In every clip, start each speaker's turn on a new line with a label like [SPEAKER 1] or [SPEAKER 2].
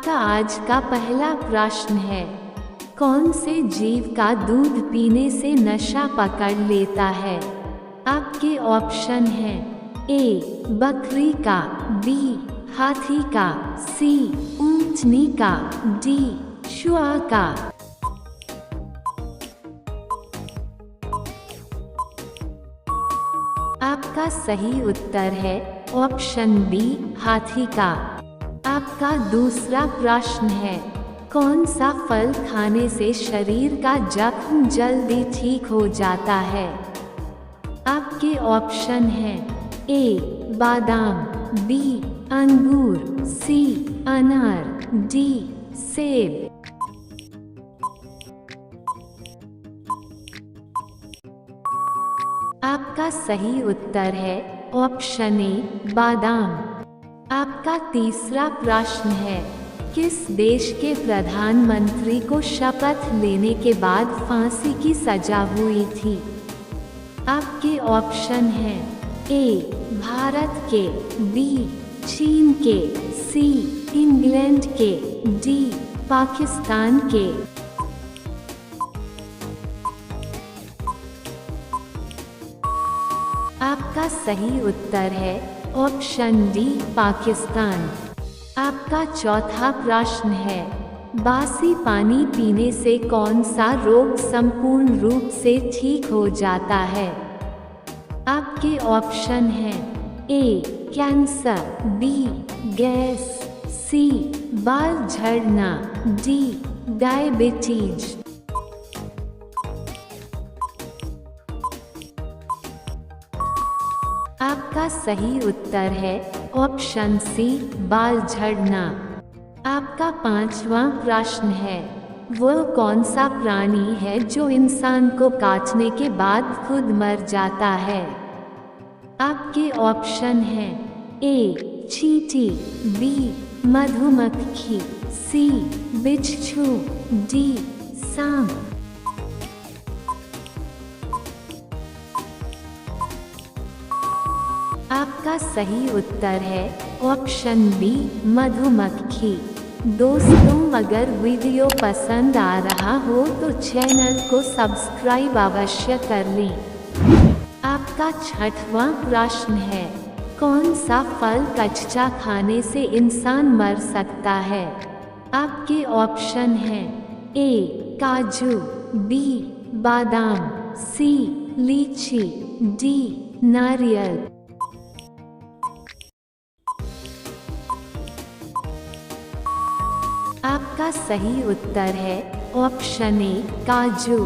[SPEAKER 1] आपका आज का पहला प्रश्न है, कौन से जीव का दूध पीने से नशा पकड़ लेता है? आपके ऑप्शन हैं ए बकरी का, बी हाथी का, सी ऊंटनी का, डी शुआ का। आपका सही उत्तर है ऑप्शन बी हाथी का। आपका दूसरा प्रश्न है, कौन सा फल खाने से शरीर का जख्म जल्दी ठीक हो जाता है? आपके ऑप्शन हैं ए बादाम, बी अंगूर, सी अनार, डी सेब। आपका सही उत्तर है ऑप्शन ए बादाम। आपका तीसरा प्रश्न है, किस देश के प्रधानमंत्री को शपथ लेने के बाद फांसी की सजा हुई थी? आपके ऑप्शन हैं ए भारत के, बी चीन के, सी इंग्लैंड के, डी पाकिस्तान के। आपका सही उत्तर है ऑप्शन डी पाकिस्तान। आपका चौथा प्रश्न है, बासी पानी पीने से कौन सा रोग संपूर्ण रूप से ठीक हो जाता है? आपके ऑप्शन हैं ए कैंसर, बी गैस, सी बाल झड़ना, डी डायबिटीज। आपका सही उत्तर है ऑप्शन सी बाल झड़ना। आपका पांचवा प्रश्न है, वो कौन सा प्राणी है जो इंसान को काटने के बाद खुद मर जाता है? आपके ऑप्शन हैं ए चींटी, बी मधुमक्खी, सी बिच्छू, डी सांप। आपका सही उत्तर है ऑप्शन बी मधुमक्खी। दोस्तों, अगर वीडियो पसंद आ रहा हो तो चैनल को सब्सक्राइब अवश्य कर लें। आपका छठवां प्रश्न है, कौन सा फल कच्चा खाने से इंसान मर सकता है? आपके ऑप्शन हैं ए काजू, बी बादाम, सी लीची, डी नारियल। आपका सही उत्तर है ऑप्शन ए काजू।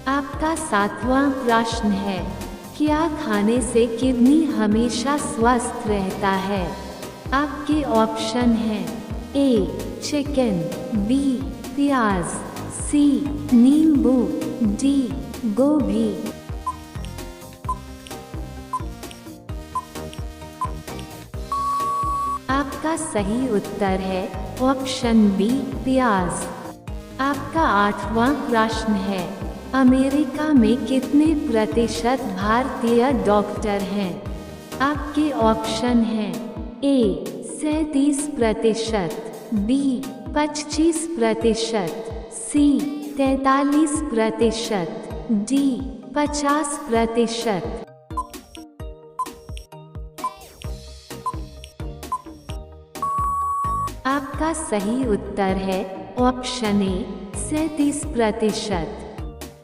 [SPEAKER 1] आपका सातवां प्रश्न है, क्या खाने से किडनी हमेशा स्वस्थ रहता है? आपके ऑप्शन हैं ए चिकन, बी प्याज, सी नींबू, डी गोभी। आपका सही उत्तर है ऑप्शन बी प्याज। आपका आठवां प्रश्न है, अमेरिका में कितने प्रतिशत भारतीय डॉक्टर हैं? आपके ऑप्शन हैं ए 37%, बी 25%, सी 43%, डी 50%। आपका सही उत्तर है ऑप्शन ए 37%।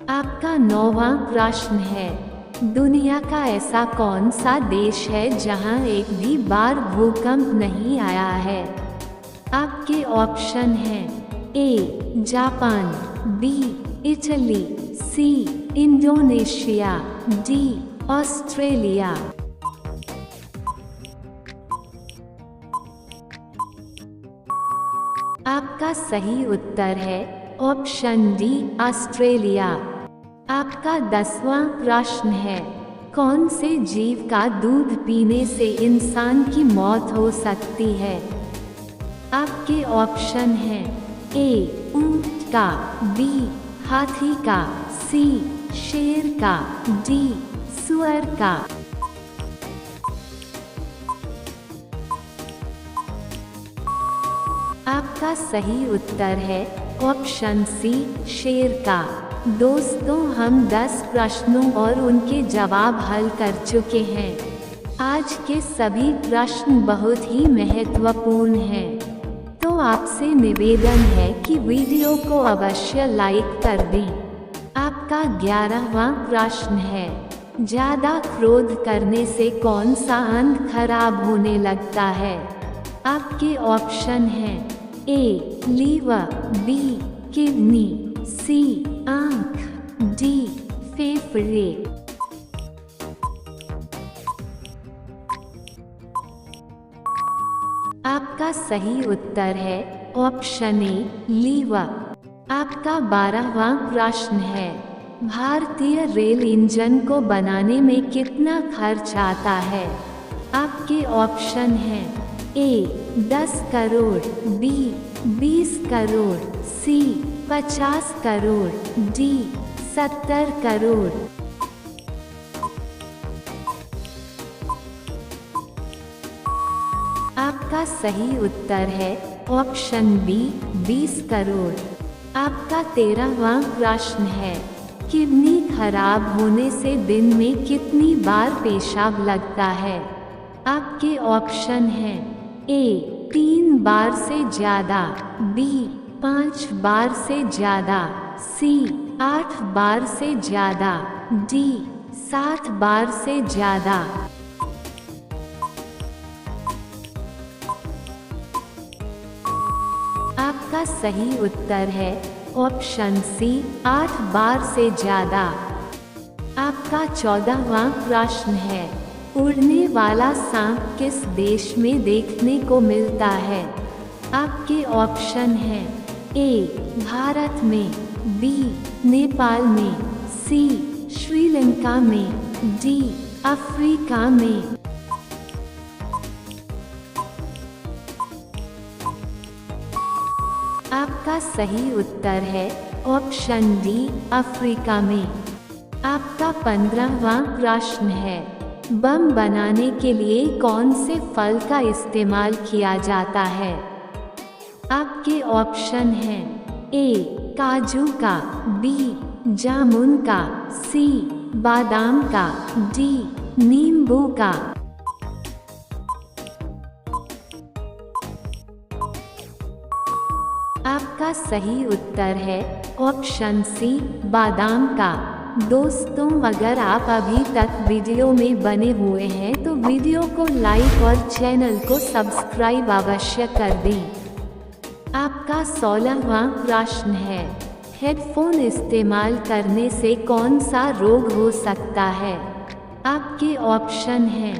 [SPEAKER 1] आपका नौवां प्रश्न है, दुनिया का ऐसा कौन सा देश है जहां एक भी बार भूकंप नहीं आया है? आपके ऑप्शन हैं A Japan, B Italy, C Indonesia, D Australia. आपका सही उत्तर है ऑप्शन डी ऑस्ट्रेलिया। आपका 10वां प्रश्न है, कौन से जीव का दूध पीने से इंसान की मौत हो सकती है? आपके ऑप्शन हैं ए ऊंट का, बी हाथी का, सी शेर का, डी सुअर का। आपका आपका सही उत्तर है ऑप्शन सी शेर का। दोस्तों, हम 10 प्रश्नों और उनके जवाब हल कर चुके हैं। आज के सभी प्रश्न बहुत ही महत्वपूर्ण हैं। तो आपसे निवेदन है कि वीडियो को अवश्य लाइक कर दें। आपका 11वां प्रश्न है, ज़्यादा क्रोध करने से कौन सा अंग खराब होने लगता है? आपके ऑप्शन हैं ए लीवर, बी किडनी, सी आँख, डी फेफड़े। आपका सही उत्तर है ऑप्शन ए लीवर। आपका 12वां प्रश्न है, भारतीय रेल इंजन को बनाने में कितना खर्च आता है? आपके ऑप्शन हैं ए 10 करोड़, बी 20 करोड़, सी 50 करोड़, डी 70 करोड़। आपका सही उत्तर है ऑप्शन बी 20 करोड़। आपका 13वां प्रश्न है, किडनी खराब होने से दिन में कितनी बार पेशाब लगता है? आपके ऑप्शन हैं ए 3 बार से ज़्यादा, बी 5 बार से ज़्यादा, सी 8 बार से ज़्यादा, डी 7 बार से ज़्यादा। आपका सही उत्तर है ऑप्शन सी 8 बार से ज़्यादा। आपका 14वां प्रश्न है, उड़ने वाला सांप किस देश में देखने को मिलता है? आपके ऑप्शन हैं ए भारत में, बी नेपाल में, सी श्रीलंका में, डी अफ्रीका में। आपका सही उत्तर है ऑप्शन डी अफ्रीका में। आपका 15वां प्रश्न है, बम बनाने के लिए कौन से फल का इस्तेमाल किया जाता है? आपके ऑप्शन हैं ए काजू का, बी जामुन का, सी बादाम का, डी नींबू का। आपका सही उत्तर है ऑप्शन सी बादाम का। दोस्तों, अगर आप अभी तक वीडियो में बने हुए हैं तो वीडियो को लाइक और चैनल को सब्सक्राइब अवश्य कर दें। आपका 16वां प्रश्न है, हेडफोन इस्तेमाल करने से कौन सा रोग हो सकता है? आपके ऑप्शन हैं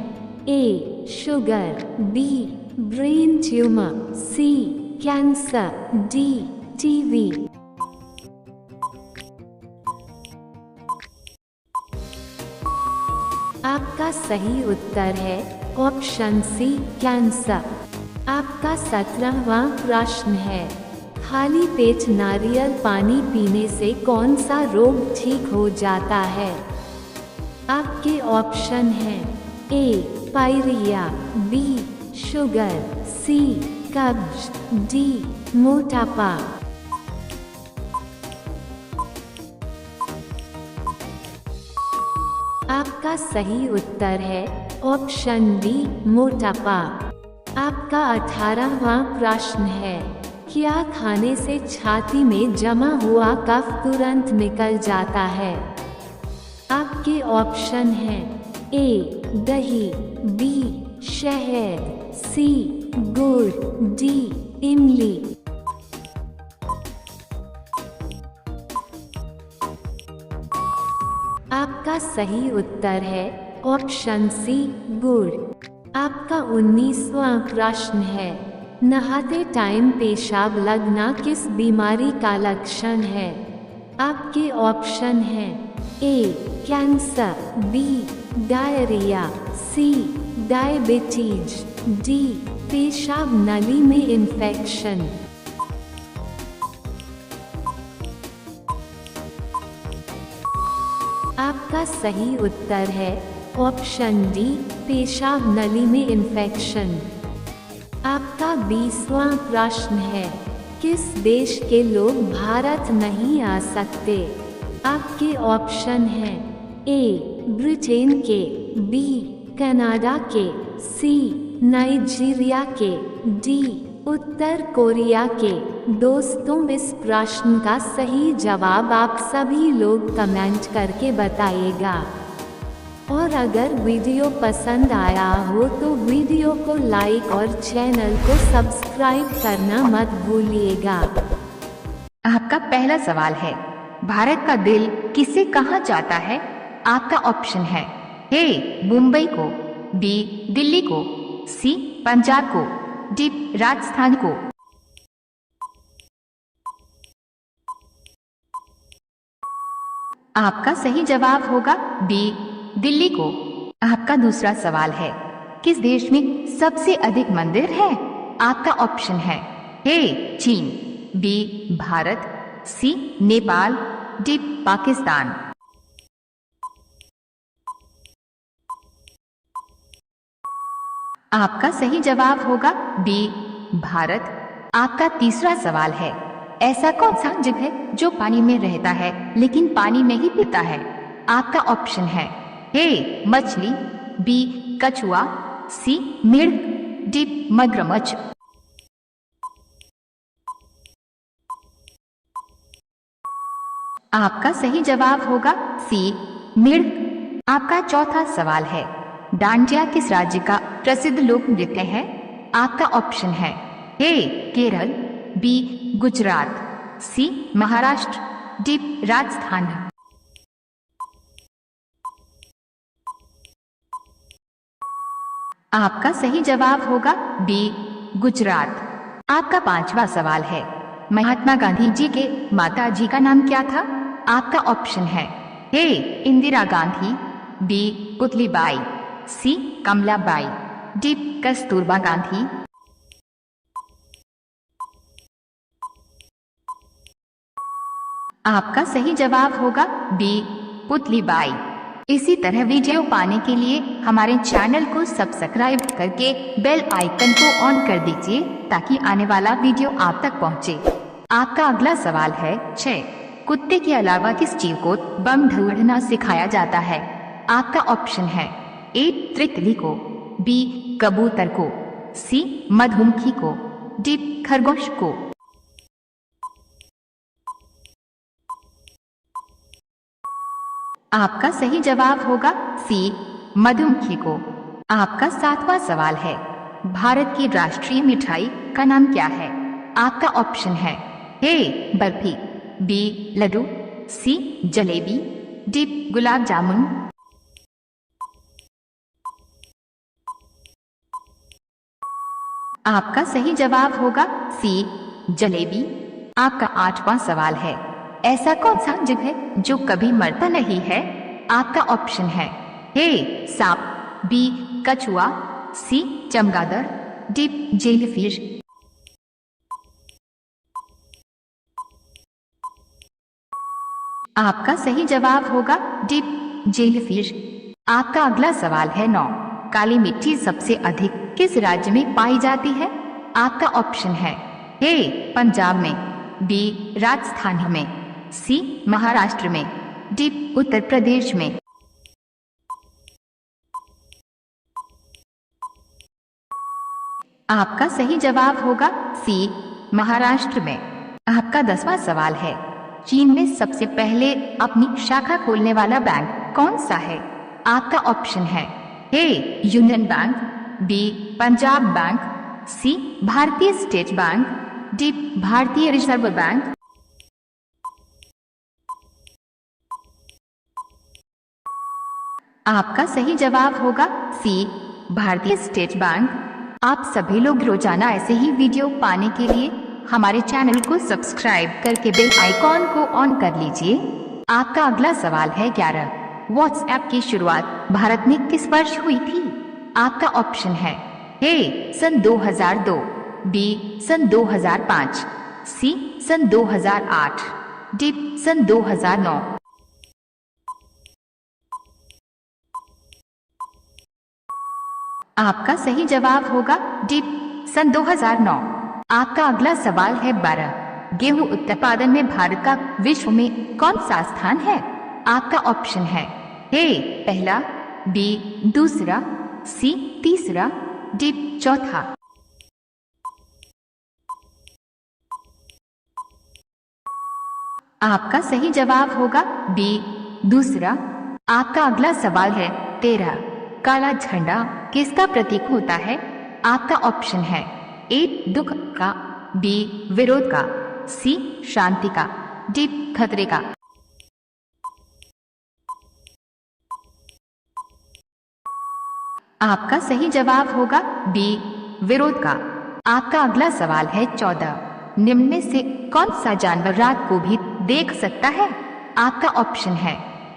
[SPEAKER 1] ए शुगर, बी ब्रेन ट्यूमर, सी कैंसर, डी टीबी। आपका सही उत्तर है ऑप्शन सी कैंसर। आपका 17वां प्रश्न है, खाली पेट नारियल पानी पीने से कौन सा रोग ठीक हो जाता है? आपके ऑप्शन हैं ए पायरिया, बी शुगर, सी कब्ज, डी मोटापा। आपका सही उत्तर है ऑप्शन डी मोटापा। आपका 18वां प्रश्न है, क्या खाने से छाती में जमा हुआ कफ तुरंत निकल जाता है? आपके ऑप्शन हैं ए दही, बी शहद, सी गुड़, डी इमली। आपका सही उत्तर है ऑप्शन सी गुड़। आपका 19वां प्रश्न है, नहाते टाइम पेशाब लगना किस बीमारी का लक्षण है? आपके ऑप्शन हैं ए कैंसर, बी डायरिया, सी डायबिटीज, डी पेशाब नली में इन्फेक्शन। आपका सही उत्तर है ऑप्शन डी पेशाब नली में इन्फेक्शन। आपका 20वां प्रश्न है, किस देश के लोग भारत नहीं आ सकते? आपके ऑप्शन हैं ए ब्रिटेन के, बी कनाडा के, सी नाइजीरिया के, डी उत्तर कोरिया के। दोस्तों, इस प्रश्न का सही जवाब आप सभी लोग कमेंट करके बताइएगा। और अगर वीडियो पसंद आया हो तो वीडियो को लाइक और चैनल को सब्सक्राइब करना मत भूलिएगा।
[SPEAKER 2] आपका पहला सवाल है, भारत का दिल किसे कहा जाता है? आपका ऑप्शन है ए मुंबई को, बी दिल्ली को, सी पंजाब को, डी राजस्थान को। आपका सही जवाब होगा बी दिल्ली को। आपका दूसरा सवाल है, किस देश में सबसे अधिक मंदिर है? आपका ऑप्शन है ए चीन, बी भारत, सी नेपाल, डी पाकिस्तान। आपका सही जवाब होगा बी भारत। आपका तीसरा सवाल है, ऐसा कौन सा जीव है जो पानी में रहता है लेकिन पानी में ही पीता है? आपका ऑप्शन है ए मछली, बी कछुआ, सी मेढक, डी मगरमच्छ। आपका सही जवाब होगा सी मेढक। आपका चौथा सवाल है, डांडिया किस राज्य का प्रसिद्ध लोक नृत्य है? आपका ऑप्शन है ए केरल, बी गुजरात, सी महाराष्ट्र, डी राजस्थान। आपका सही जवाब होगा बी गुजरात। आपका पांचवा सवाल है, महात्मा गांधी जी के माता जी का नाम क्या था? आपका ऑप्शन है ए इंदिरा गांधी, बी पुतलीबाई, सी कमलाबाई, डी कस्तूरबा गांधी। आपका सही जवाब होगा बी पुतलीबाई। इसी तरह वीडियो पाने के लिए हमारे चैनल को सब्सक्राइब करके बेल आइकन को ऑन कर दीजिए ताकि आने वाला वीडियो आप तक पहुंचे। आपका अगला सवाल है 6, कुत्ते के अलावा किस जीव को बम ढूंढना सिखाया जाता है? आपका ऑप्शन है ए तितली को, बी कबूतर को, सी मधुमक्खी को, डी खरगोश को। आपका सही जवाब होगा सी मधुमक्खी को। आपका 7वां सवाल है, भारत की राष्ट्रीय मिठाई का नाम क्या है? आपका ऑप्शन है ए बर्फी, बी लड्डू, सी जलेबी, डी गुलाब जामुन। आपका सही जवाब होगा सी जलेबी। आपका 8वां सवाल है, ऐसा कौन सा जीव है जो कभी मरता नहीं है? आपका ऑप्शन है ए सांप, बी कछुआ, सी चमगादड़, डी जेलीफिश। आपका सही जवाब होगा डी जेलीफिश। आपका अगला सवाल है 9, काली मिट्टी सबसे अधिक किस राज्य में पाई जाती है? आपका ऑप्शन है ए पंजाब में, बी राजस्थान में, सी महाराष्ट्र में, डी उत्तर प्रदेश में। आपका सही जवाब होगा सी महाराष्ट्र में। आपका 10वां सवाल है, चीन में सबसे पहले अपनी शाखा खोलने वाला बैंक कौन सा है? आपका ऑप्शन है A Union Bank, B Punjab bank, C Bharatiya State Bank, D Bharatiya Reserve Bank. आपका सही जवाब होगा सी भारतीय स्टेट बैंक। आप सभी लोग रोजाना ऐसे ही वीडियो पाने के लिए हमारे चैनल को सब्सक्राइब करके बेल आइकॉन को ऑन कर लीजिए। आपका अगला सवाल है 11, व्हाट्सएप की शुरुआत भारत में किस वर्ष हुई थी? आपका ऑप्शन है ए सन 2002, बी सन 2005, सी सन 2008, डी सन 2009। आपका सही जवाब होगा डी सन 2009। आपका अगला सवाल है 12। गेहूं उत्पादन में भारत का विश्व में कौन सा स्थान है? आपका ऑप्शन है ए पहला, बी दूसरा, सी तीसरा, डी चौथा। आपका सही जवाब होगा बी दूसरा। आपका अगला सवाल है 13। काला झंडा किसका प्रतीक होता है? आपका ऑप्शन है ए दुख का, बी विरोध का, सी शांति का, डी खतरे का। आपका सही जवाब होगा बी विरोध का। आपका अगला सवाल है 14। निम्न में से कौन सा जानवर रात को भी देख सकता है? आपका ऑप्शन है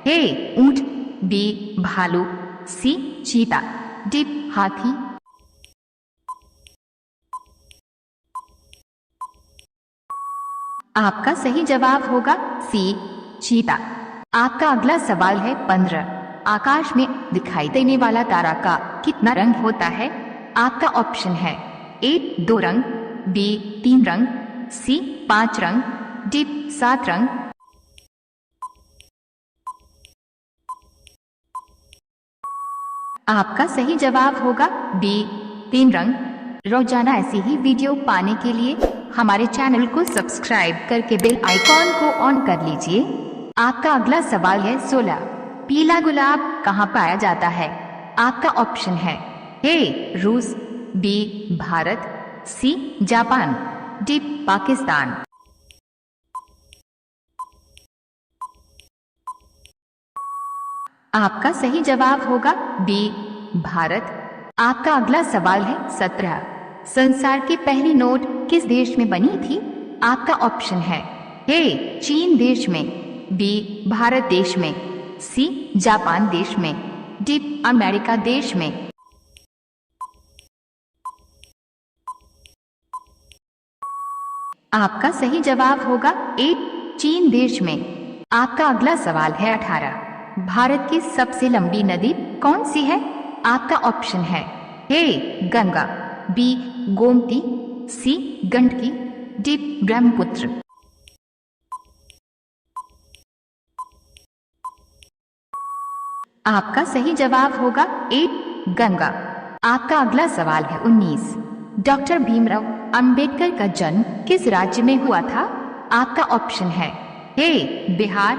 [SPEAKER 2] ए ऊंट, बी भालू, सी चीता, डी हाथी। आपका सही जवाब होगा सी चीता। आपका अगला सवाल है 15। आकाश में दिखाई देने वाला तारा का कितना रंग होता है? आपका ऑप्शन है ए 2 रंग, बी 3 रंग, सी 5 रंग, डी 7 रंग। आपका सही जवाब होगा बी 3 रंग। रोजाना ऐसी ही वीडियो पाने के लिए हमारे चैनल को सब्सक्राइब करके बेल आइकॉन को ऑन कर लीजिए। आपका अगला सवाल है 16। पीला गुलाब कहाँ पाया जाता है? आपका ऑप्शन है ए रूस, B Bharat, C Japan, D Pakistan. आपका सही जवाब होगा बी भारत। आपका अगला सवाल है 17। संसार की पहली नोट किस देश में बनी थी? आपका ऑप्शन है ए चीन देश में, बी भारत देश में, सी जापान देश में, डी अमेरिका देश में। आपका सही जवाब होगा ए चीन देश में। आपका अगला सवाल है 18। भारत की सबसे लंबी नदी कौन सी है? आपका ऑप्शन है ए गंगा, बी गोमती, सी गंडकी, डी ब्रह्मपुत्र। आपका सही जवाब होगा ए गंगा। आपका अगला सवाल है 19। डॉक्टर भीमराव अंबेडकर का जन्म किस राज्य में हुआ था? आपका ऑप्शन है ए बिहार,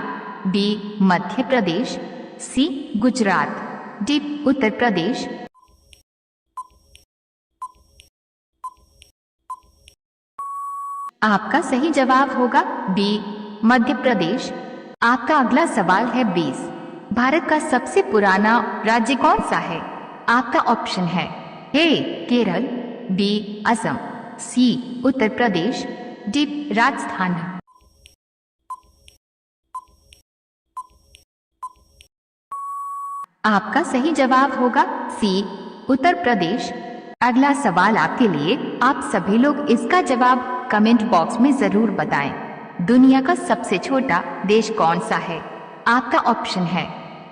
[SPEAKER 2] बी मध्य प्रदेश, सी गुजरात, डी उत्तर प्रदेश। आपका सही जवाब होगा बी मध्य प्रदेश। आपका अगला सवाल है 20। भारत का सबसे पुराना राज्य कौन सा है? आपका ऑप्शन है ए केरल, बी असम, सी उत्तर प्रदेश, डी राजस्थान। आपका सही जवाब होगा सी उत्तर प्रदेश। अगला सवाल आपके लिए। आप सभी लोग इसका जवाब कमेंट बॉक्स में जरूर बताएं। दुनिया का सबसे छोटा देश कौन सा है? आपका ऑप्शन है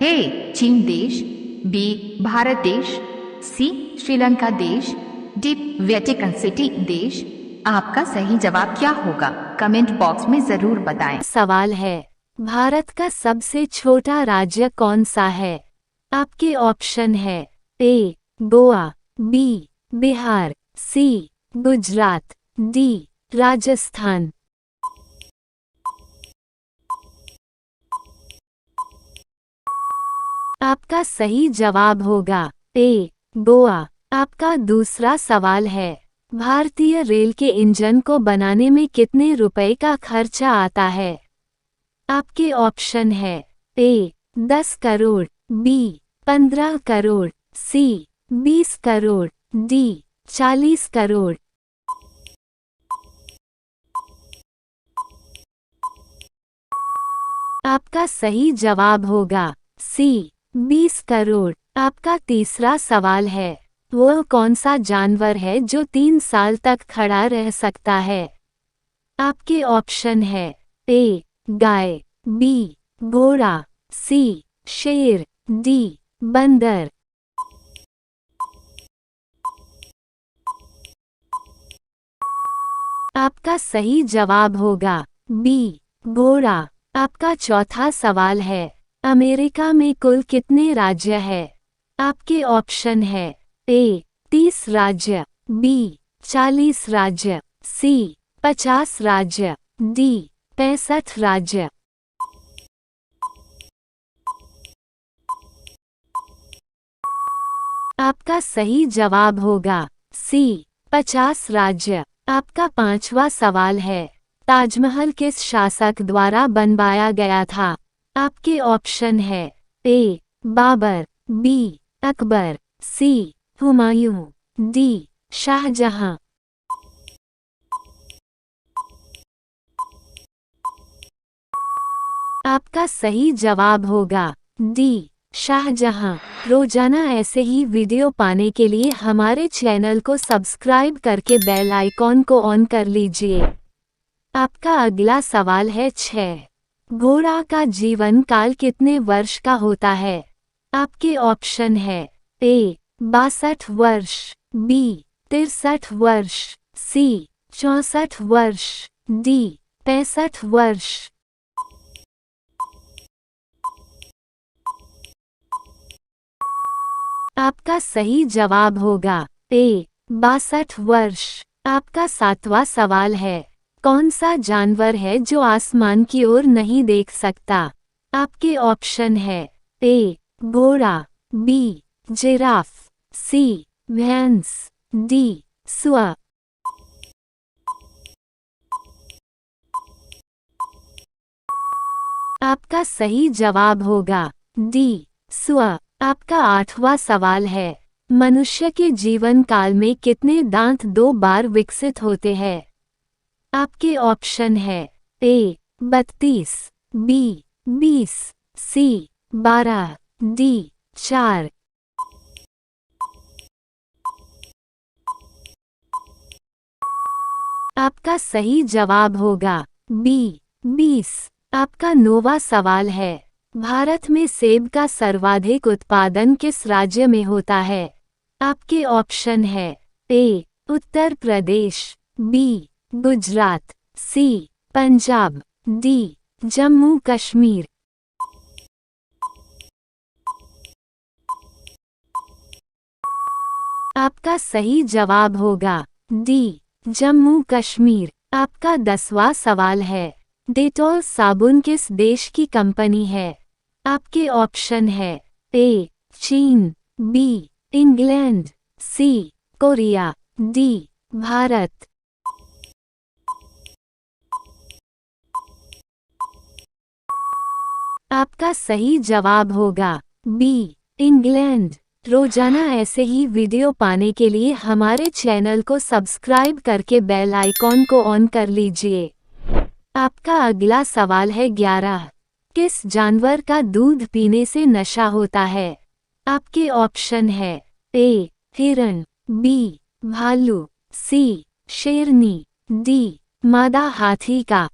[SPEAKER 2] ए चीन देश, बी भारत देश, सी श्रीलंका देश, डी वेटिकन सिटी देश। आपका सही जवाब क्या होगा? कमेंट बॉक्स में जरूर बताएं।
[SPEAKER 1] सवाल है, भारत का सबसे छोटा राज्य कौन सा है? आपके ऑप्शन है ए गोवा, बी बिहार, सी गुजरात, डी राजस्थान। आपका सही जवाब होगा ए गोवा। आपका दूसरा सवाल है, भारतीय रेल के इंजन को बनाने में कितने रुपए का खर्चा आता है? आपके ऑप्शन है ए 10 करोड़, बी 15 करोड़, सी 20 करोड़, डी 40 करोड़। आपका सही जवाब होगा सी 20 करोड़। आपका तीसरा सवाल है, वह कौन सा जानवर है जो 3 साल तक खड़ा रह सकता है? आपके ऑप्शन है ए गाय, बी घोड़ा, सी शेर, डी बंदर। आपका सही जवाब होगा बी घोड़ा। आपका चौथा सवाल है, अमेरिका में कुल कितने राज्य है? आपके ऑप्शन है ए 30 राज्य, बी 40 राज्य, सी 50 राज्य, डी 65 राज्य। आपका सही जवाब होगा सी 50 राज्य। आपका पांचवा सवाल है, ताजमहल किस शासक द्वारा बनवाया गया था? आपके ऑप्शन है ए बाबर, बी अकबर, सी हुमायूं, डी शाहजहां। आपका सही जवाब होगा डी शाहजहां। रोजाना ऐसे ही वीडियो पाने के लिए हमारे चैनल को सब्सक्राइब करके बेल आइकॉन को ऑन कर लीजिए। आपका अगला सवाल है 6। घोड़ा का जीवन काल कितने वर्ष का होता है? आपके ऑप्शन है ए 62 वर्ष, बी 63 वर्ष, सी 64 वर्ष, डी 65 वर्ष। आपका सही जवाब होगा ए 62 वर्ष। आपका सातवां सवाल है, कौन सा जानवर है जो आसमान की ओर नहीं देख सकता? आपके ऑप्शन है ए घोड़ा, बी जिराफ, सी भैंस, डी सुअर। आपका सही जवाब होगा डी सुअर। आपका आठवां सवाल है, मनुष्य के जीवन काल में कितने दांत 2 बार विकसित होते हैं? आपके ऑप्शन है ए 32, बी 20, सी 12, डी 4। आपका सही जवाब होगा बी 20। आपका 9वां सवाल है, भारत में सेब का सर्वाधिक उत्पादन किस राज्य में होता है? आपके ऑप्शन है ए उत्तर प्रदेश, बी गुजरात, सी पंजाब, डी जम्मू कश्मीर। आपका सही जवाब होगा डी जम्मू कश्मीर। आपका 10वां सवाल है, डेटॉल साबुन किस देश की कंपनी है? आपके ऑप्शन है ए चीन, बी इंग्लैंड, सी कोरिया, डी भारत। आपका सही जवाब होगा बी इंग्लैंड। रोजाना ऐसे ही वीडियो पाने के लिए हमारे चैनल को सब्सक्राइब करके बेल आइकॉन को ऑन कर लीजिए। आपका अगला सवाल है 11। किस जानवर का दूध पीने से नशा होता है? आपके ऑप्शन है ए हिरण, बी भालू, सी शेरनी, डी मादा हाथी का।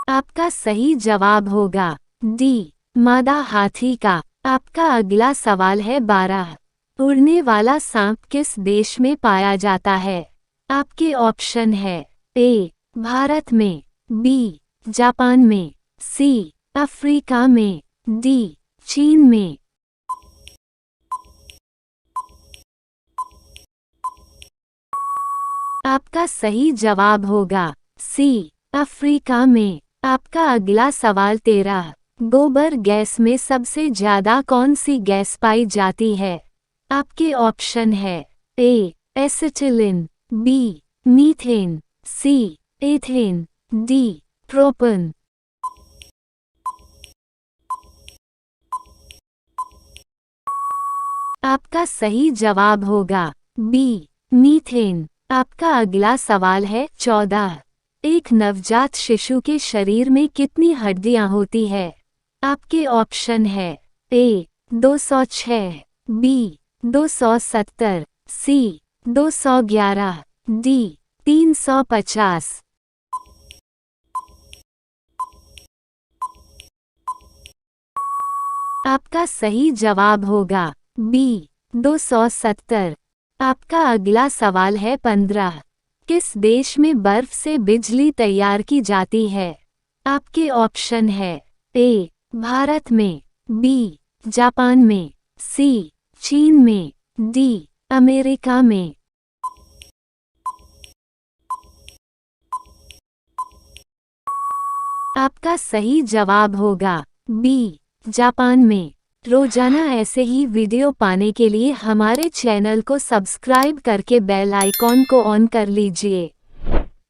[SPEAKER 1] आपका सही जवाब होगा डी मादा हाथी का। आपका अगला सवाल है 12। उड़ने वाला सांप किस देश में पाया जाता है? आपके ऑप्शन है ए भारत में, बी जापान में, सी अफ्रीका में, डी चीन में। आपका सही जवाब होगा सी अफ्रीका में। आपका अगला सवाल 13। गोबर गैस में सबसे ज्यादा कौन सी गैस पाई जाती है? आपके ऑप्शन है ए एसिटिलिन, बी मीथेन, सी एथेन, डी प्रोपन। आपका सही जवाब होगा बी मीथेन। आपका अगला सवाल है 14। एक नवजात शिशु के शरीर में कितनी हड्डियां होती है? आपके ऑप्शन है ए 206, बी 270, सी 211, डी 350। आपका सही जवाब होगा बी 270। आपका अगला सवाल है 15। किस देश में बर्फ से बिजली तैयार की जाती है? आपके ऑप्शन है ए भारत में, बी जापान में, सी चीन में, डी अमेरिका में। आपका सही जवाब होगा बी जापान में। रोजाना ऐसे ही वीडियो पाने के लिए हमारे चैनल को सब्सक्राइब करके बेल आइकॉन को ऑन कर लीजिए।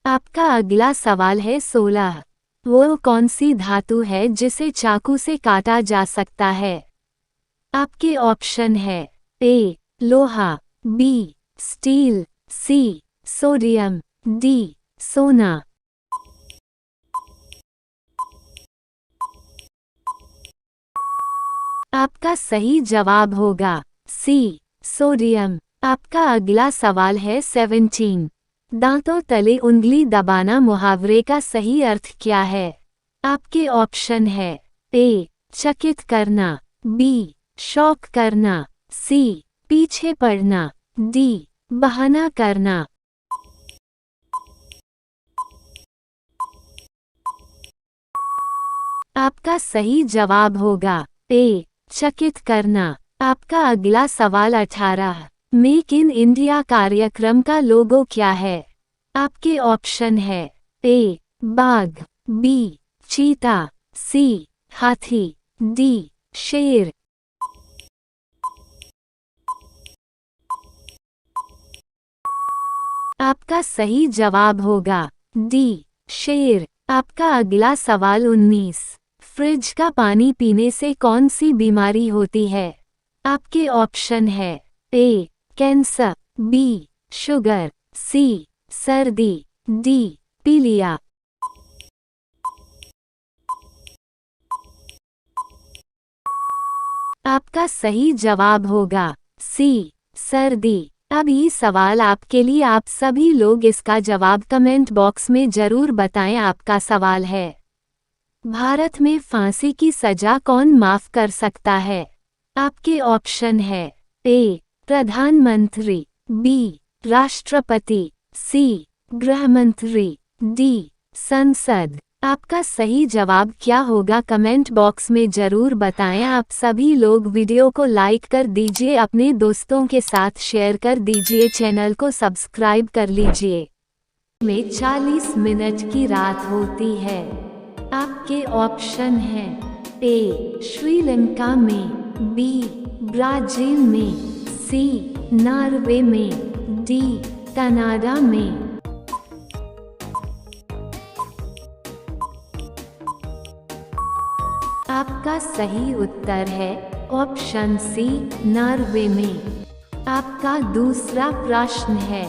[SPEAKER 1] आपका अगला सवाल है 16। वो कौन सी धातु है जिसे चाकू से काटा जा सकता है? आपके ऑप्शन है ए लोहा, B steel, C sodium, D सोना। आपका सही जवाब होगा सी सोडियम। आपका अगला सवाल है 17। दांतों तले उंगली दबाना मुहावरे का सही अर्थ क्या है? आपके ऑप्शन है ए चकित करना, बी शौक करना, सी पीछे पड़ना, डी बहाना करना। आपका सही जवाब होगा ए चकित करना। आपका अगला सवाल 18। मेक इन इंडिया कार्यक्रम का लोगो क्या है? आपके ऑप्शन है ए बाघ, बी चीता, सी हाथी, डी शेर। आपका सही जवाब होगा डी शेर। आपका अगला सवाल 19। फ्रिज का पानी पीने से कौन सी बीमारी होती है? आपके ऑप्शन है ए कैंसर, बी शुगर, सी सर्दी, डी पीलिया। आपका सही जवाब होगा सी सर्दी। अब ये सवाल आपके लिए, आप सभी लोग इसका जवाब कमेंट बॉक्स में जरूर बताएं। आपका सवाल है भारत में फांसी की सजा कौन माफ कर सकता है? आपके ऑप्शन है ए प्रधानमंत्री, बी राष्ट्रपति, सी गृहमंत्री, डी संसद। आपका सही जवाब क्या होगा कमेंट बॉक्स में जरूर बताएं। आप सभी लोग वीडियो को लाइक कर दीजिए, अपने दोस्तों के साथ शेयर कर दीजिए, चैनल को सब्सक्राइब कर लीजिए। में 40 मिनट की रात होती है। आपके ऑप्शन हैं ए श्रीलंका में, बी ब्राजील में, सी नॉर्वे में, डी कनाडा में। आपका सही उत्तर है ऑप्शन सी नॉर्वे में। आपका दूसरा प्रश्न है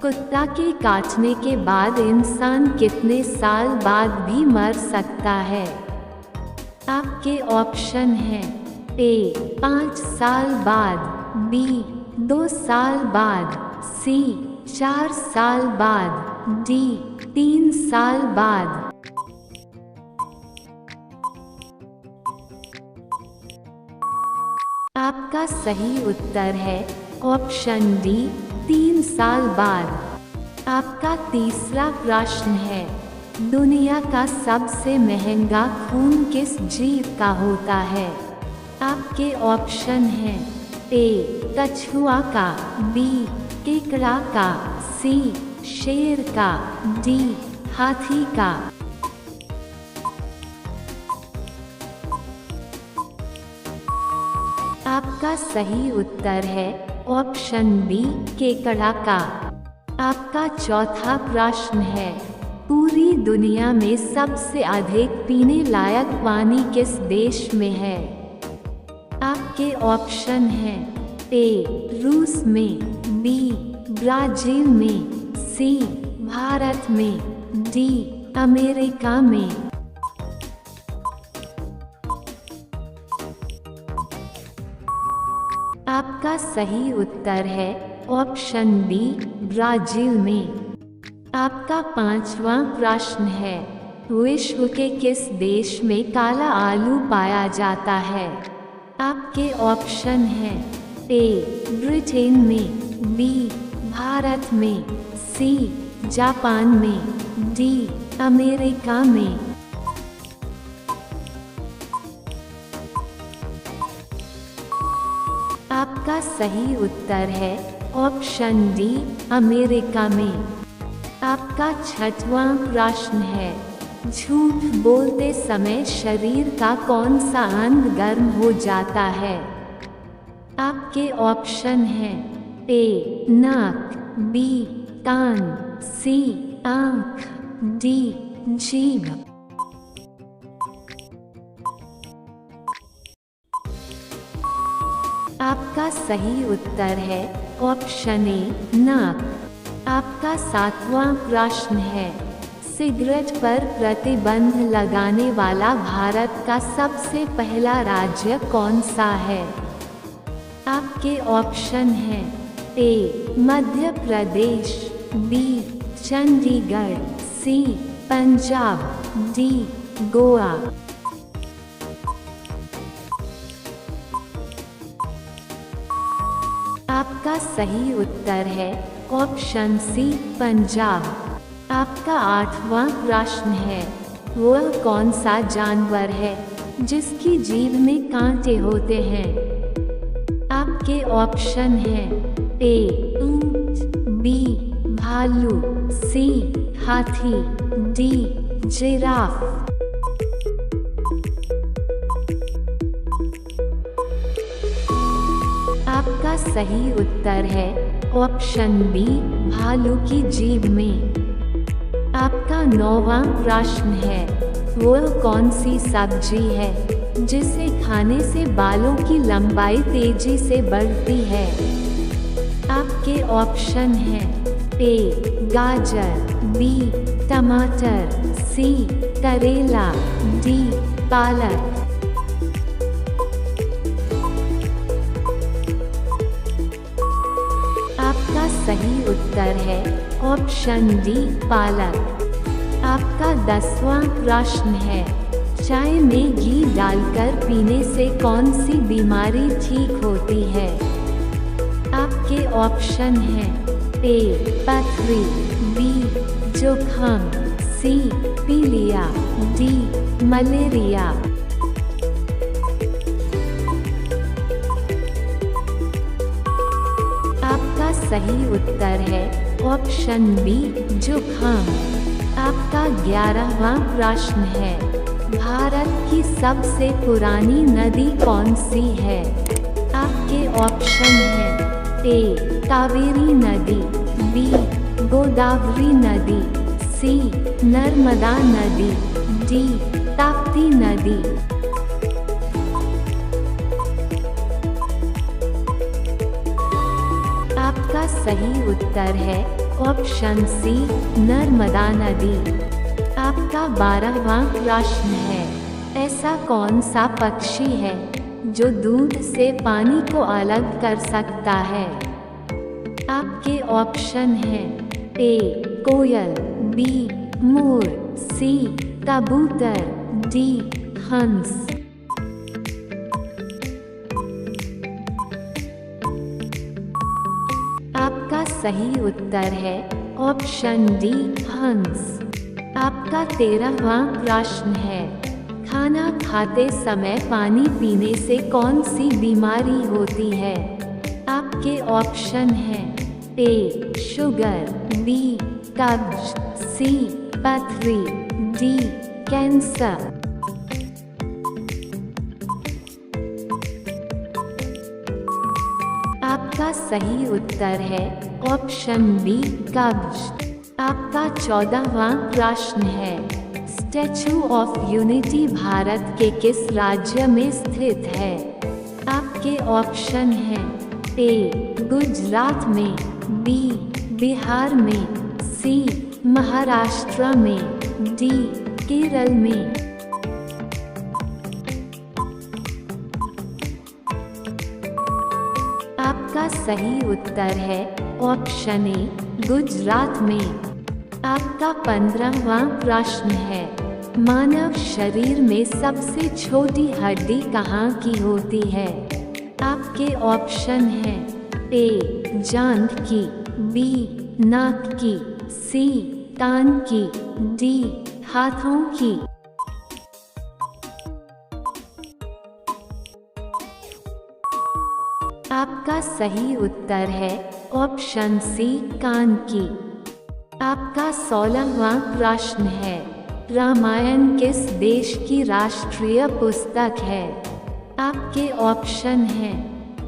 [SPEAKER 1] कुत्ता के काटने के बाद इंसान कितने साल बाद भी मर सकता है? आपके ऑप्शन हैं ए 5 साल बाद, बी 2 साल बाद, सी 4 साल बाद, डी 3 साल बाद। आपका सही उत्तर है ऑप्शन डी 3 साल बाद। आपका तीसरा प्रश्न है दुनिया का सबसे महंगा खून किस जीव का होता है? आपके ऑप्शन हैं ए कछुआ का, बी केकड़ा का, सी शेर का, डी हाथी का। आपका सही उत्तर है ऑप्शन बी केकड़ा का। आपका चौथा प्रश्न है पूरी दुनिया में सबसे अधिक पीने लायक पानी किस देश में है? आपके ऑप्शन हैं ए रूस में, बी ब्राजील में, सी भारत में, डी अमेरिका में। आपका सही उत्तर है ऑप्शन बी ब्राजील में। आपका पांचवा प्रश्न है विश्व के किस देश में काला आलू पाया जाता है? आपके ऑप्शन हैं ए ब्रिटेन में, बी भारत में, सी जापान में, डी अमेरिका में। आपका सही उत्तर है ऑप्शन डी अमेरिका में। आपका 6वां प्रश्न है, झूठ बोलते समय शरीर का कौन सा अंग गर्म हो जाता है? आपके ऑप्शन हैं ए नाक, बी कान, सी आंख, डी जीभ। आपका सही उत्तर है ऑप्शन ए नाक। आपका 7वां प्रश्न है, सिगरेट पर प्रतिबंध लगाने वाला भारत का सबसे पहला राज्य कौन सा है? आपके ऑप्शन हैं ए मध्य प्रदेश, बी चंडीगढ़, सी पंजाब, डी गोवा। आपका सही उत्तर है ऑप्शन सी पंजाब। आपका 8वां प्रश्न है, वह कौन सा जानवर है जिसकी जीभ में कांटे होते हैं? आपके ऑप्शन हैं ए ऊंट, बी भालू, सी हाथी, डी जिराफ। आपका सही उत्तर है ऑप्शन बी भालू की जीभ में। आपका 9वां प्रश्न है, वह कौन सी सब्जी है जिसे खाने से बालों की लंबाई तेजी से बढ़ती है? आपके ऑप्शन हैं ए गाजर, बी टमाटर, सी करेला, डी पालक। आपका सही उत्तर है ऑप्शन डी पालक। आपका 10वां प्रश्न है, चाय में घी डालकर पीने से कौन सी बीमारी ठीक होती है? आपके ऑप्शन हैं ए पथरी, बी जुकाम, सी पीलिया, डी मलेरिया। आपका सही उत्तर है ऑप्शन बी जुकाम। आपका 11वां प्रश्न है, भारत की सबसे पुरानी नदी कौन सी है? आपके ऑप्शन हैं ए कावेरी नदी, बी गोदावरी नदी, सी नर्मदा नदी, डी ताप्ती नदी। आपका सही उत्तर है ऑप्शन सी नर्मदा नदी। आपका 12वां प्रश्न है, ऐसा कौन सा पक्षी है जो दूध से पानी को अलग कर सकता है? आपके ऑप्शन हैं ए कोयल, बी मोर, सी कबूतर, डी हंस। आपका सही उत्तर है ऑप्शन डी हंस। आपका 13वां प्रश्न है, खाना खाते समय पानी पीने से कौन सी बीमारी होती है? आपके ऑप्शन हैं ए शुगर, बी कब्ज, सी पथरी, डी कैंसर। आपका सही उत्तर है ऑप्शन बी कब्ज। आपका 14वां प्रश्न है, स्टैचू ऑफ यूनिटी भारत के किस राज्य में स्थित है? आपके ऑप्शन हैं ए गुजरात में, बी बिहार में, सी महाराष्ट्र में, डी केरल में। आपका सही उत्तर है ऑप्शन ए गुजरात में। आपका 15वां प्रश्न है, मानव शरीर में सबसे छोटी हड्डी कहाँ की होती है? आपके ऑप्शन हैं ए जांघ की, बी नाक की, सी कान की, डी हाथों की। आपका सही उत्तर है ऑप्शन सी कान की। आपका 16वां प्रश्न है, रामायण किस देश की राष्ट्रीय पुस्तक है? आपके ऑप्शन हैं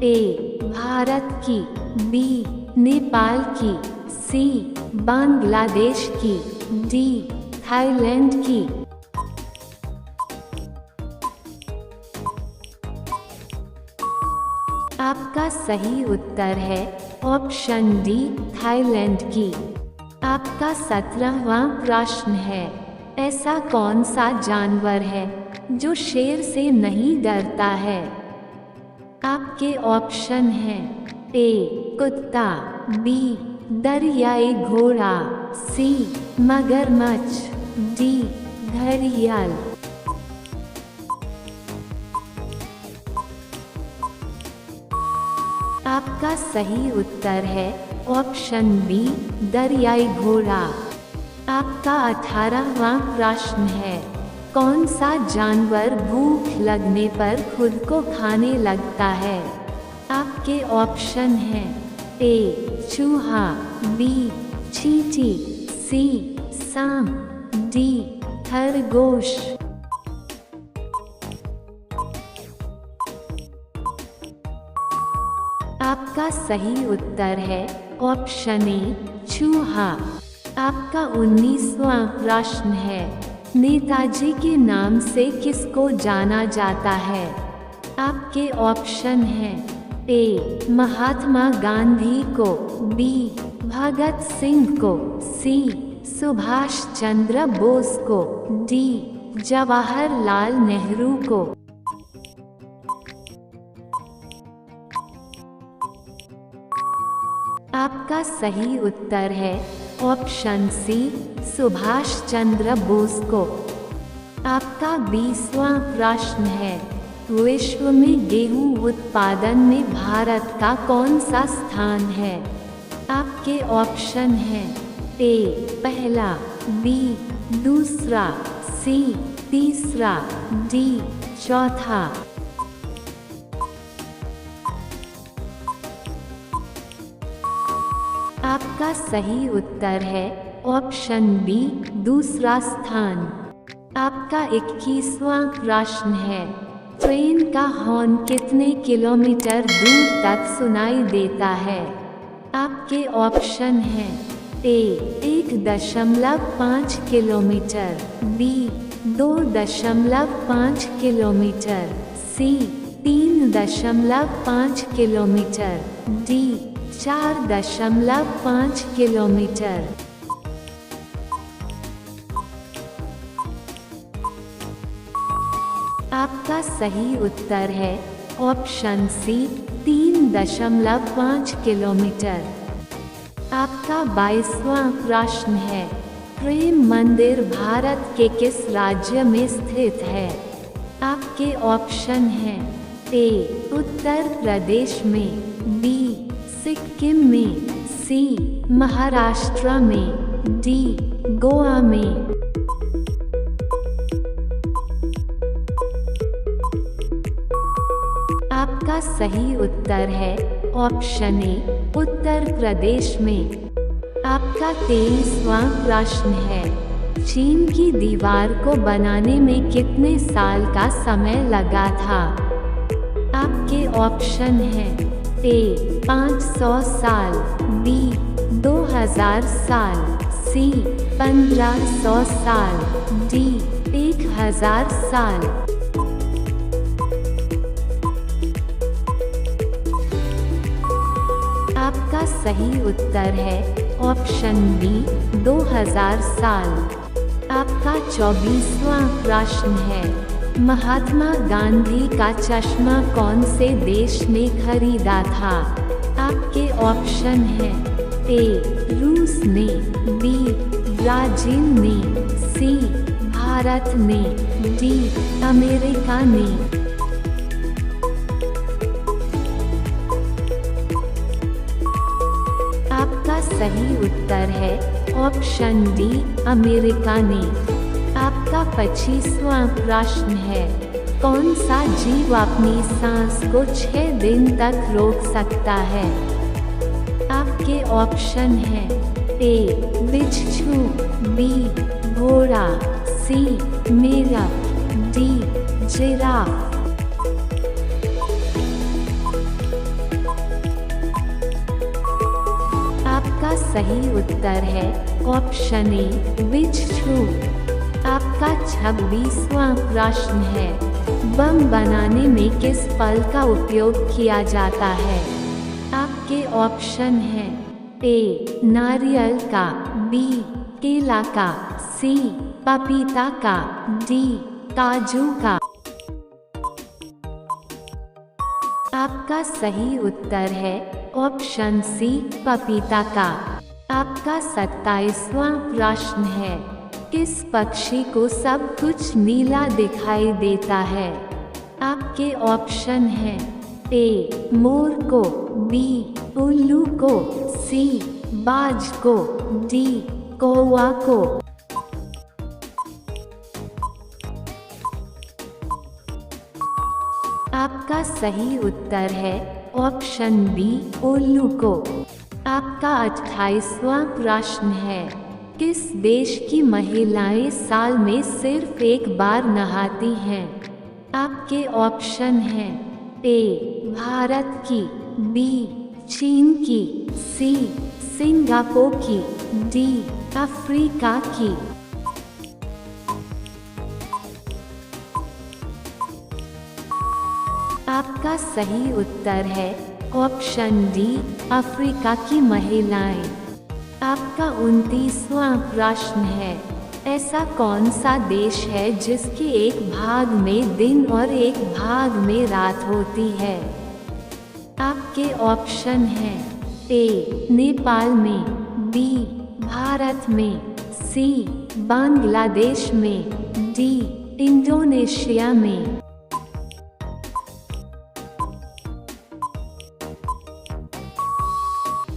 [SPEAKER 1] ए भारत की, बी नेपाल की, सी बांग्लादेश की, डी थाईलैंड की। आपका सही उत्तर है ऑप्शन डी थाईलैंड की। आपका 17वां प्रश्न है, ऐसा कौन सा जानवर है जो शेर से नहीं डरता है? आपके ऑप्शन हैं ए कुत्ता, बी दरियाई घोड़ा, सी मगरमच्छ, डी घड़ियाल। आपका सही उत्तर है ऑप्शन बी दरियाई घोड़ा। आपका 18वां प्रश्न है, कौन सा जानवर भूख लगने पर खुद को खाने लगता है? आपके ऑप्शन हैं ए चूहा, बी चींटी, सी सांप, डी खरगोश। आपका सही उत्तर है ऑप्शन ए चूहा। आपका 19वां प्रश्न है, नेताजी के नाम से किसको जाना जाता है? आपके ऑप्शन हैं ए महात्मा गांधी को, बी भगत सिंह को, सी सुभाष चंद्र बोस को, डी जवाहरलाल नेहरू को। आपका सही उत्तर है ऑप्शन सी सुभाष चंद्र बोस को। आपका 20वां प्रश्न है, विश्व में गेहूं उत्पादन में भारत का कौन सा स्थान है? आपके ऑप्शन हैं ए पहला, बी दूसरा, सी तीसरा, डी चौथा। आपका सही उत्तर है ऑप्शन बी दूसरा स्थान। आपका 21वां प्रश्न है, ट्रेन का हॉर्न कितने किलोमीटर दूर तक सुनाई देता है? आपके ऑप्शन हैं ए 1.5 किलोमीटर, बी 2.5 किलोमीटर, सी 3.5 किलोमीटर, डी 4.5 किलोमीटर। आपका सही उत्तर है ऑप्शन सी 3.5 किलोमीटर। आपका 22वां प्रश्न है, प्रेम मंदिर भारत के किस राज्य में स्थित है? आपके ऑप्शन हैं ए उत्तर प्रदेश में, बी सिक्किम में, सी महाराष्ट्र में, डी गोवा में। आपका सही उत्तर है ऑप्शन ए उत्तर प्रदेश में। आपका 23वां प्रश्न है, चीन की दीवार को बनाने में कितने साल का समय लगा था? आपके ऑप्शन हैं ए 500 साल, बी 2000 साल, सी 1500 साल, डी 1000 साल। आपका सही उत्तर है ऑप्शन बी 2000 साल। आपका 24वां प्रश्न है, महात्मा गांधी का चश्मा कौन से देश ने खरीदा था? आपके ऑप्शन हैं ए रूस ने, बी ब्राजील ने, सी भारत ने, डी अमेरिका ने। सही उत्तर है ऑप्शन डी, अमेरिका ने। आपका 25वां प्रश्न है, कौन सा जीव अपनी सांस को 6 दिन तक रोक सकता है? आपके ऑप्शन हैं ए बिच्छू, बी घोड़ा, सी मेढक, डी जिराफ। आपका सही उत्तर है ऑप्शन ए बिच्छू। आपका 26वां प्रश्न है, बम बनाने में किस फल का उपयोग किया जाता है? आपके ऑप्शन हैं ए नारियल का, बी केला का, सी पपीता का, डी काजू का। आपका सही उत्तर है ऑप्शन सी, पपीता का। आपका 27वां प्रश्न है, किस पक्षी को सब कुछ नीला दिखाई देता है? आपके ऑप्शन हैं ए मोर को, बी उल्लू को, सी बाज को, डी कौवा को। आपका सही उत्तर है ऑप्शन बी, उल्लू को। आपका 28वां प्रश्न है, किस देश की महिलाएं साल में सिर्फ एक बार नहाती हैं? आपके ऑप्शन हैं ए भारत की, बी चीन की, सी सिंगापुर की, डी अफ्रीका की। आपका सही उत्तर है ऑप्शन डी, अफ्रीका की महिलाएं। आपका 29वां प्रश्न है, ऐसा कौन सा देश है जिसके एक भाग में दिन और एक भाग में रात होती है? आपके ऑप्शन हैं ए नेपाल में, बी भारत में, सी बांग्लादेश में, डी इंडोनेशिया में।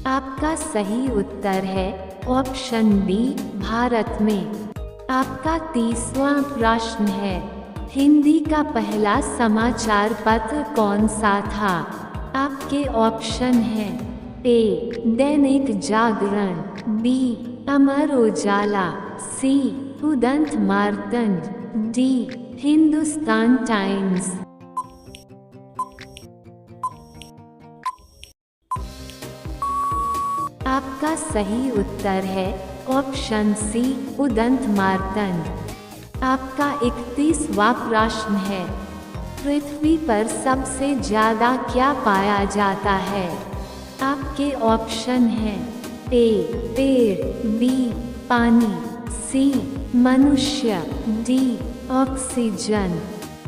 [SPEAKER 1] आपका सही उत्तर है ऑप्शन बी, भारत में। आपका 30वां प्रश्न है, हिंदी का पहला समाचार पत्र कौन सा था? आपके ऑप्शन हैं ए दैनिक जागरण, बी अमर उजाला, सी उदंत मार्तंड, डी हिंदुस्तान टाइम्स। आपका सही उत्तर है ऑप्शन सी, उदंत मार्तंड। आपका 31वां प्रश्न है, पृथ्वी पर सबसे ज्यादा क्या पाया जाता है? आपके ऑप्शन हैं ए पेड़, बी पानी, सी मनुष्य, डी ऑक्सीजन।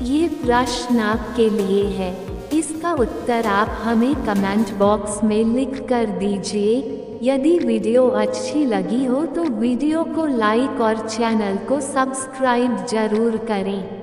[SPEAKER 1] ये प्रश्न आपके लिए है, इसका उत्तर आप हमें कमेंट बॉक्स में लिख कर दीजिए। यदि वीडियो अच्छी लगी हो तो वीडियो को लाइक और चैनल को सब्सक्राइब जरूर करें।